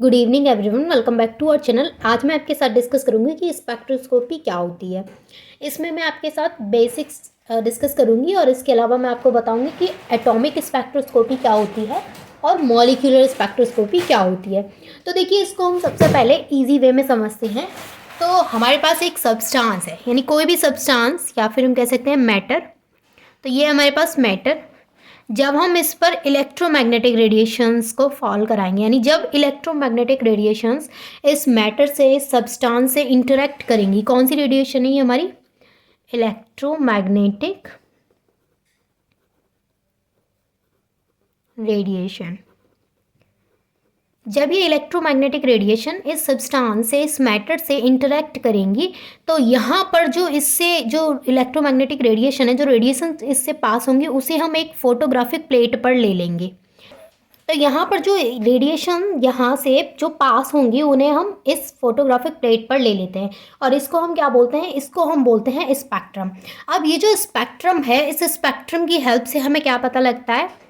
Good evening everyone, welcome back to our channel. आज मैं आपके साथ डिस्कस करूंगी कि स्पेक्ट्रोस्कोपी क्या होती है। इसमें मैं आपके साथ बेसिक्स डिस्कस करूंगी और इसके अलावा मैं आपको बताऊंगी कि एटॉमिक स्पेक्ट्रोस्कोपी क्या होती है और मॉलिक्यूलर स्पेक्ट्रोस्कोपी क्या होती है। तो देखिए, इसको हम सबसे पहले इजी वे में समझते हैं। तो हमारे पास एक सब्सटेंस है, यानी कोई भी सब्सटेंस या फिर हम कह सकते हैं मैटर। तो ये हमारे पास मैटर, जब हम इस पर इलेक्ट्रोमैग्नेटिक रेडिएशंस को फॉल कराएंगे, यानी जब इलेक्ट्रोमैग्नेटिक रेडिएशंस इस मैटर से, इस सब्सटेंस से इंटरेक्ट करेंगी। कौन सी रेडिएशन है ये हमारी? Electromagnetic radiation. जब ये इलेक्ट्रोमैग्नेटिक रेडिएशन इस सब्सटेंस से, इस मैटर से इंटरेक्ट करेंगी, तो यहाँ पर जो इससे जो इलेक्ट्रोमैग्नेटिक रेडिएशन है, जो रेडिएशन इससे पास होंगी, उसे हम एक फोटोग्राफिक प्लेट पर ले लेंगे। तो यहाँ पर जो रेडिएशन यहाँ से जो पास होंगी, उन्हें हम इस फोटोग्राफिक प्लेट पर ले लेते हैं और इसको हम क्या बोलते हैं? इसको हम बोलते हैं स्पेक्ट्रम। अब ये जो स्पेक्ट्रम है, इस स्पेक्ट्रम की हेल्प से हमें क्या पता लगता है?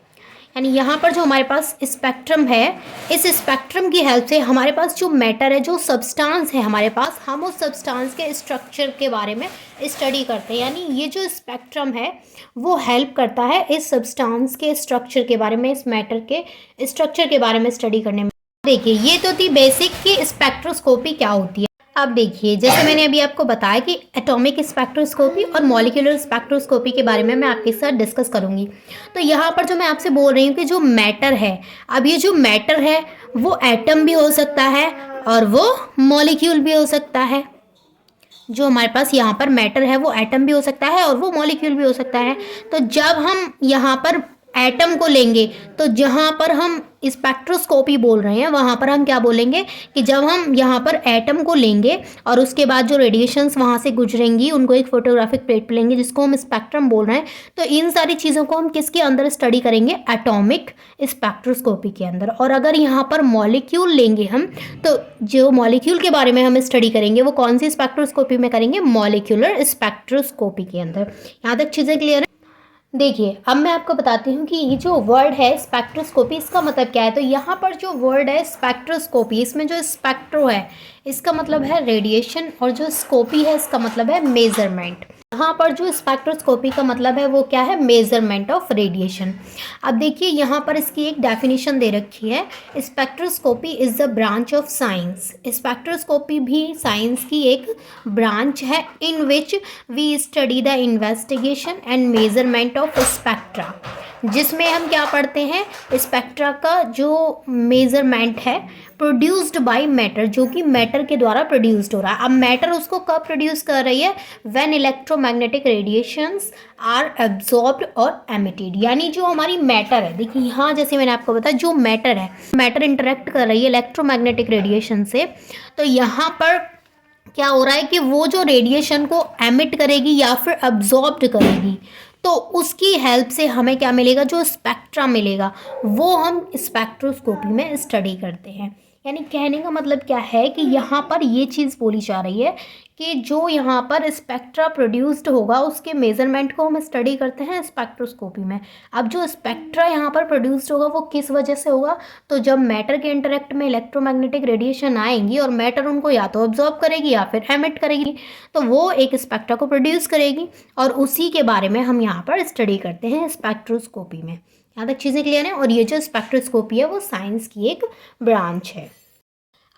यानी यहाँ पर जो हमारे पास स्पेक्ट्रम है, इस स्पेक्ट्रम की हेल्प से हमारे पास जो मैटर है, जो सब्सटेंस है हमारे पास, हम उस सब्सटेंस के स्ट्रक्चर के बारे में स्टडी करते हैं। यानी ये जो स्पेक्ट्रम है वो हेल्प करता है इस सब्सटेंस के स्ट्रक्चर के बारे में, इस मैटर के स्ट्रक्चर के बारे में स्टडी करने में। देखिए, ये तो थी बेसिक कि स्पेक्ट्रोस्कोपी क्या होती है। अब देखिए, जैसे मैंने अभी आपको बताया कि एटॉमिक स्पेक्ट्रोस्कोपी और मॉलिक्यूलर स्पेक्ट्रोस्कोपी के बारे में मैं आपके साथ डिस्कस करूंगी। तो यहाँ पर जो मैं आपसे बोल रही हूँ कि जो मैटर है, अब ये जो मैटर है वो एटम भी हो सकता है और वो मॉलिक्यूल भी हो सकता है। जो हमारे पास यहाँ पर मैटर है वो एटम भी हो सकता है और वो मॉलिक्यूल भी हो सकता है। तो जब हम यहाँ पर एटम को लेंगे, तो जहाँ पर हम स्पेक्ट्रोस्कोपी बोल रहे हैं वहाँ पर हम क्या बोलेंगे कि जब हम यहाँ पर एटम को लेंगे और उसके बाद जो रेडिएशंस वहाँ से गुजरेंगी, उनको एक फोटोग्राफिक प्लेट पर लेंगे, जिसको हम स्पेक्ट्रम बोल रहे हैं। तो इन सारी चीज़ों को हम किसके अंदर स्टडी करेंगे? एटॉमिक स्पेक्ट्रोस्कोपी के अंदर। और अगर यहाँ पर मॉलिक्यूल लेंगे हम, तो जो मॉलिक्यूल के बारे में हम स्टडी करेंगे वो कौन सी स्पेक्ट्रोस्कोपी में करेंगे? मॉलिक्यूलर स्पेक्ट्रोस्कोपी के अंदर। यहाँ तक चीज़ें क्लियर है? देखिए, अब मैं आपको बताती हूँ कि ये जो वर्ड है स्पेक्ट्रोस्कोपी, इसका मतलब क्या है। तो यहाँ पर जो वर्ड है स्पेक्ट्रोस्कोपी, इसमें जो स्पेक्ट्रो है इसका मतलब है रेडिएशन और जो स्कोपी है इसका मतलब है मेजरमेंट। यहाँ पर जो स्पेक्ट्रोस्कोपी का मतलब है वो क्या है? Measurement of radiation. अब देखिए, यहाँ पर इसकी एक डेफिनेशन दे रखी है, spectroscopy is the branch of science. Spectroscopy भी साइंस की एक ब्रांच है in which we study the investigation and measurement of spectra, जिसमें हम क्या पढ़ते हैं? स्पेक्ट्रा का जो मेजरमेंट है प्रोड्यूस्ड बाय मैटर, जो कि मैटर के द्वारा प्रोड्यूस्ड हो रहा है। अब मैटर उसको कब प्रोड्यूस कर रही है? When electromagnetic radiations are absorbed और एमिटेड। यानी जो हमारी मैटर है, देखिए यहाँ जैसे मैंने आपको बताया, जो मैटर है, मैटर इंटरेक्ट कर रही है इलेक्ट्रोमैग्नेटिक रेडिएशन से, तो यहाँ पर क्या हो रहा है कि वो जो रेडिएशन को एमिट करेगी या फिर अब्जॉर्ब करेगी, तो उसकी हेल्प से हमें क्या मिलेगा? जो स्पेक्ट्रा मिलेगा वो हम स्पेक्ट्रोस्कोपी में स्टडी करते हैं। यानी कहने का मतलब क्या है कि यहाँ पर ये चीज़ बोली जा रही है कि जो यहाँ पर स्पेक्ट्रा प्रोड्यूस्ड होगा उसके मेजरमेंट को हम स्टडी करते हैं स्पेक्ट्रोस्कोपी में। अब जो स्पेक्ट्रा यहाँ पर प्रोड्यूस्ड होगा वो किस वजह से होगा? तो जब मैटर के इंटरेक्ट में इलेक्ट्रोमैग्नेटिक रेडिएशन आएंगी और मैटर उनको या तो ऑब्जॉर्ब करेगी या फिर एमिट करेगी, तो वो एक स्पेक्ट्रा को प्रोड्यूस करेगी और उसी के बारे में हम यहाँ पर स्टडी करते हैं स्पेक्ट्रोस्कोपी में। यहाँ तक चीज़ें क्लियर हैं? और ये जो स्पेक्ट्रोस्कोपी है वो साइंस की एक ब्रांच है।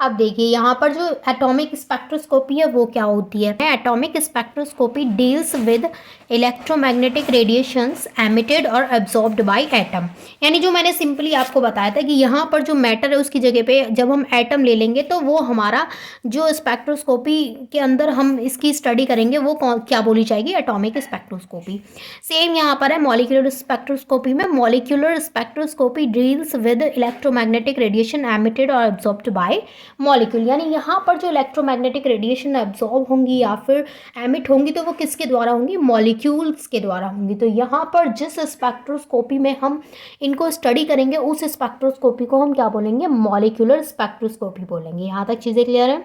अब देखिए, यहाँ पर जो एटॉमिक स्पेक्ट्रोस्कोपी है वो क्या होती है? Atomic spectroscopy deals with electromagnetic radiations emitted और एब्जॉर्ब्ड बाय एटम। यानी जो मैंने सिंपली आपको बताया था कि यहाँ पर जो मैटर है उसकी जगह पे जब हम एटम ले लेंगे, तो वो हमारा जो स्पेक्ट्रोस्कोपी के अंदर हम इसकी स्टडी करेंगे वो क्या बोली जाएगी? Atomic spectroscopy. सेम यहाँ पर है मॉलिक्यूलर स्पेक्ट्रोस्कोपी में। Molecular spectroscopy deals with electromagnetic radiation emitted और एब्जॉर्ब्ड बाय मॉलिक्यूल। यानी यहाँ पर जो इलेक्ट्रोमैग्नेटिक रेडिएशन एब्जॉर्ब होंगी या फिर एमिट होंगी, तो वो किसके द्वारा होंगी? मॉलिक्यूल्स के द्वारा होंगी। तो यहाँ पर जिस स्पेक्ट्रोस्कोपी में हम इनको स्टडी करेंगे उस स्पेक्ट्रोस्कोपी को हम क्या बोलेंगे? मॉलिक्यूलर स्पेक्ट्रोस्कोपी बोलेंगे। यहाँ तक चीज़ें क्लियर है?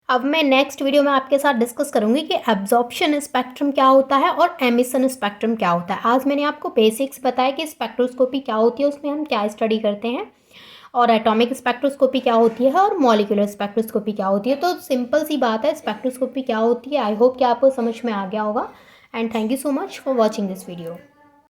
अब मैं नेक्स्ट वीडियो में आपके साथ डिस्कस करूंगी कि एब्जॉर्प्शन स्पेक्ट्रम क्या होता है और एमिशन स्पेक्ट्रम क्या होता है। आज मैंने आपको बेसिक्स बताया कि स्पेक्ट्रोस्कोपी क्या होती है, उसमें हम क्या स्टडी करते हैं, और एटॉमिक स्पेक्ट्रोस्कोपी क्या होती है और मॉलिक्यूलर स्पेक्ट्रोस्कोपी क्या होती है। तो सिंपल सी बात है स्पेक्ट्रोस्कोपी क्या होती है। आई होप कि आपको समझ में आ गया होगा and thank you so much for watching this video.